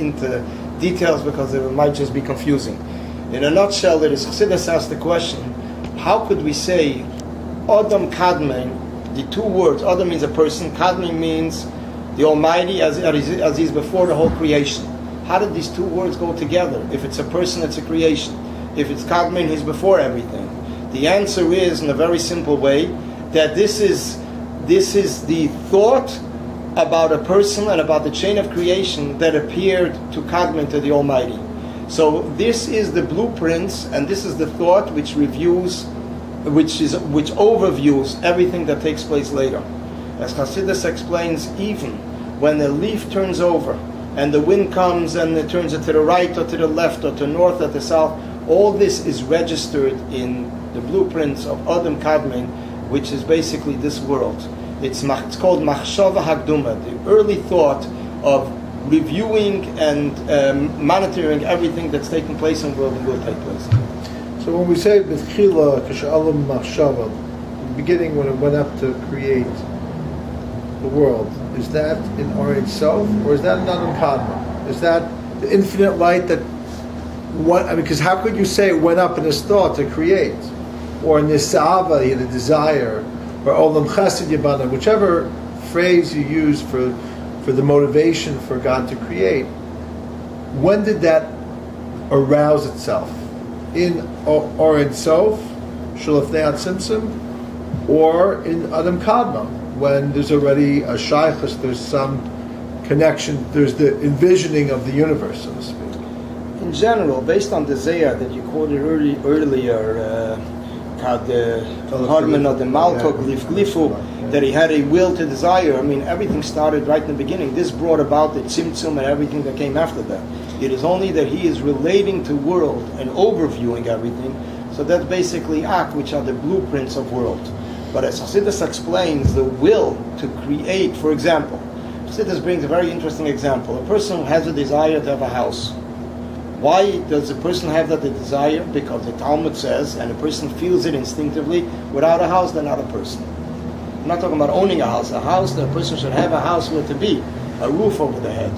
into details because it might just be confusing. In a nutshell, it is Chassidus asked the question, how could we say Adam Kadmon, the two words, Adam means a person, Kadmon means the Almighty as he's before the whole creation. How did these two words go together? If it's a person, it's a creation. If it's Kadmon, he's before everything. The answer is, in a very simple way, that this is the thought about a person and about the chain of creation that appeared to Kadmon, to the Almighty. So this is the blueprints, and this is the thought which overviews everything that takes place later. As Chassidus explains, even when the leaf turns over and the wind comes and it turns it to the right or to the left or to the north or to the south, all this is registered in the blueprints of Adam Kadmon, which is basically this world. It's called Machshava Hakduma, the early thought of reviewing and monitoring everything that's taking place in the world and will take place. So when we say B'tchila K'sh'alam Machshava, in the beginning when it went up to create the world, is that in Or itself, or is that in Adam Kadmon? Is that the infinite light that because how could you say it went up in his thought to create? Or in this Sa'ava, the desire, or Olam Chesed Yibana, whichever phrase you use for the motivation for God to create, when did that arouse itself? In Or itself, Shalafnei Tzimtzum, or in Adam Kadmon, when there's already a shaychus, there's some connection, there's the envisioning of the universe, so to speak. In general, based on the Zayar that you quoted earlier, Harman of the Malkok Glifu, that he had a will to desire. I mean, everything started right in the beginning. This brought about the Tzimtzum and everything that came after that. It is only that he is relating to world and overviewing everything. So that's basically Ak, which are the blueprints of world. But as Chassidus explains, the will to create, for example, Chassidus brings a very interesting example. A person who has a desire to have a house. Why does a person have that desire? Because the Talmud says, and a person feels it instinctively, without a house, they're not a person. I'm not talking about owning a house. A house, that a person should have a house where to be, a roof over the head.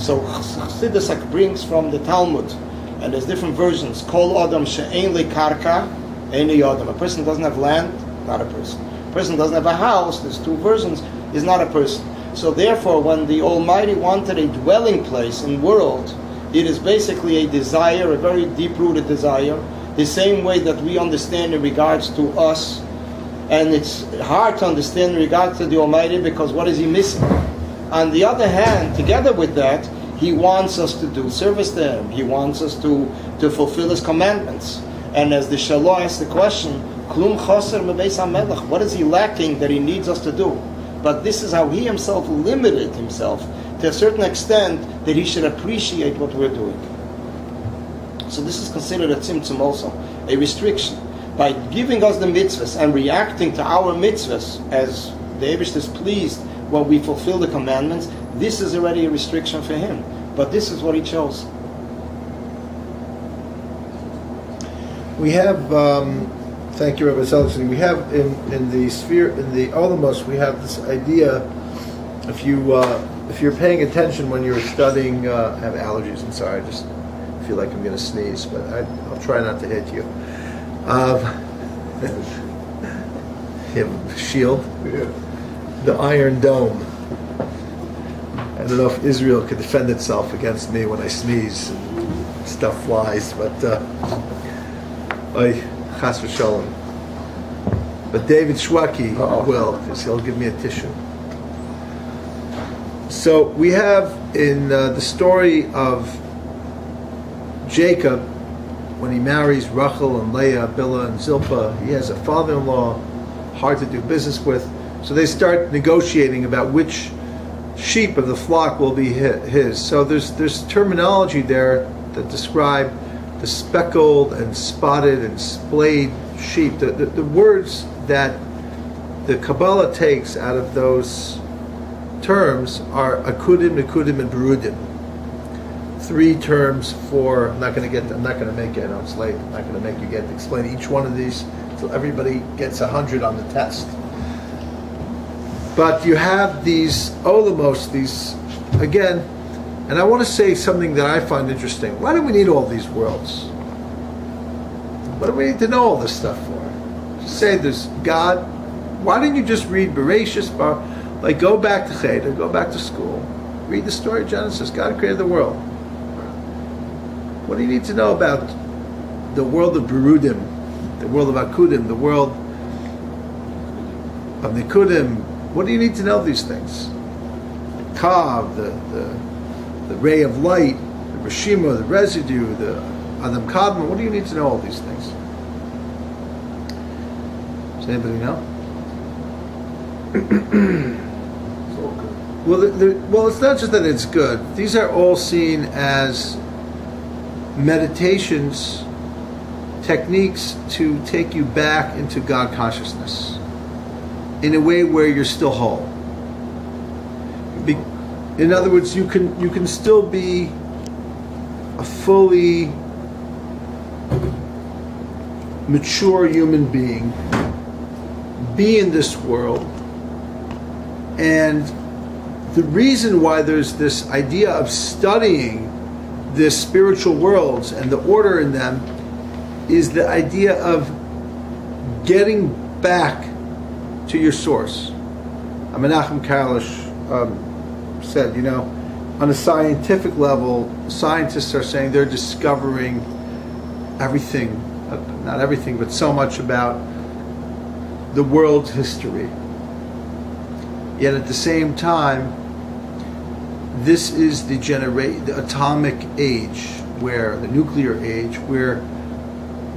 So Chassidus brings from the Talmud, and there's different versions. Kol Adam she'ein li karka, ein li Adam. A person doesn't have land, not a person. A person doesn't have a house, there's two versions, is not a person. So therefore, when the Almighty wanted a dwelling place in world, it is basically a desire, a very deep-rooted desire, the same way that we understand in regards to us. And it's hard to understand in regards to the Almighty because what is He missing? On the other hand, together with that, He wants us to do service to Him. He wants us to fulfill His commandments. And as the Shalah asks the question, Klum Chaser Mebeis HaMelech, what is He lacking that He needs us to do? But this is how He Himself limited Himself to a certain extent that He should appreciate what we're doing. So this is considered a tzimtzum also, a restriction. By giving us the mitzvahs and reacting to our mitzvahs as the Eibush is pleased when we fulfill the commandments, this is already a restriction for Him. But this is what He chose. We have, thank you, Rabbi Selzny, we have in the sphere, in the Olamos, we have this idea, if you're paying attention when you're studying, I have allergies, I'm sorry, I just feel like I'm going to sneeze, but I'll try not to hit you. You have shield, the Iron Dome. I don't know if Israel could defend itself against me when I sneeze and stuff flies, but chas v'shalom. But David Shweki will, because he'll give me a tissue. So we have in the story of Jacob, when he marries Rachel and Leah, Bilhah and Zilpah, he has a father-in-law hard to do business with. So they start negotiating about which sheep of the flock will be his. So there's terminology there that describe the speckled and spotted and splayed sheep. The words that the Kabbalah takes out of those terms are akudim, nekudim, and berudim. 3 terms for. I'm not going to make it. I know it's late. I'm not going to make you get to explain each one of these until everybody gets 100 on the test. But you have these olamos, these again, And I want to say something that I find interesting. Why do we need all these worlds? What do we need to know all this stuff for? Just say there's God. Why didn't you just read Bereshis? Like, go back to Cheder, go back to school. Read the story of Genesis. God created the world. What do you need to know about the world of Berudim, the world of Akudim, the world of Nikudim? What do you need to know these things? Kav, the ray of light, the Reshima, the residue, the Adam Kadmon. What do you need to know all these things? Does anybody know? Well, it's not just that it's good. These are all seen as meditations, techniques to take you back into God consciousness in a way where you're still whole. In other words, you can still be a fully mature human being, be in this world. And the reason why there's this idea of studying the spiritual worlds and the order in them is the idea of getting back to your source. Menachem Kalish said, on a scientific level, scientists are saying they're discovering everything, not everything, but so much about the world's history. Yet at the same time, this is the atomic age, where the nuclear age, where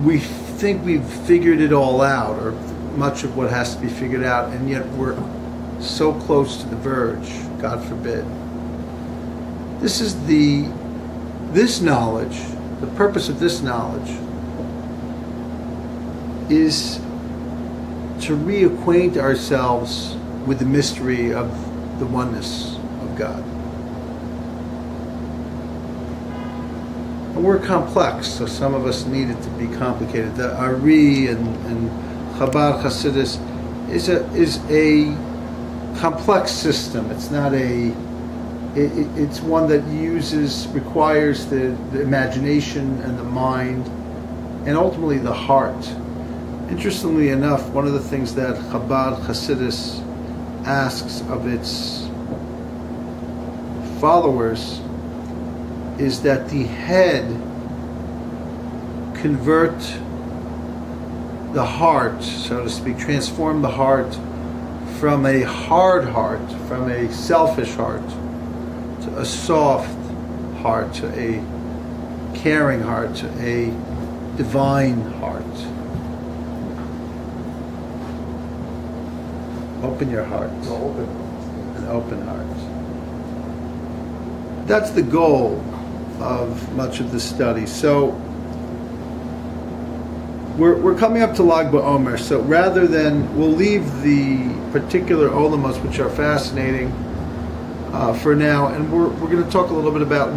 we think we've figured it all out, or much of what has to be figured out, and yet we're so close to the verge. God forbid. This knowledge, the purpose of this knowledge, is to reacquaint ourselves with the mystery of the oneness of God. And we're complex, so some of us need it to be complicated. The Ari and Chabad Hasidus is a complex system. It's not it's one that requires the imagination and the mind and ultimately the heart. Interestingly enough, one of the things that Chabad Hasidus asks of its followers is that the head convert the heart, so to speak, transform the heart from a hard heart, from a selfish heart, to a soft heart, to a caring heart, to a divine heart. Open your heart. An open heart. That's the goal of much of the study. So we're coming up to Lag BaOmer. So rather than, we'll leave the particular olamos, which are fascinating, for now, and we're going to talk a little bit about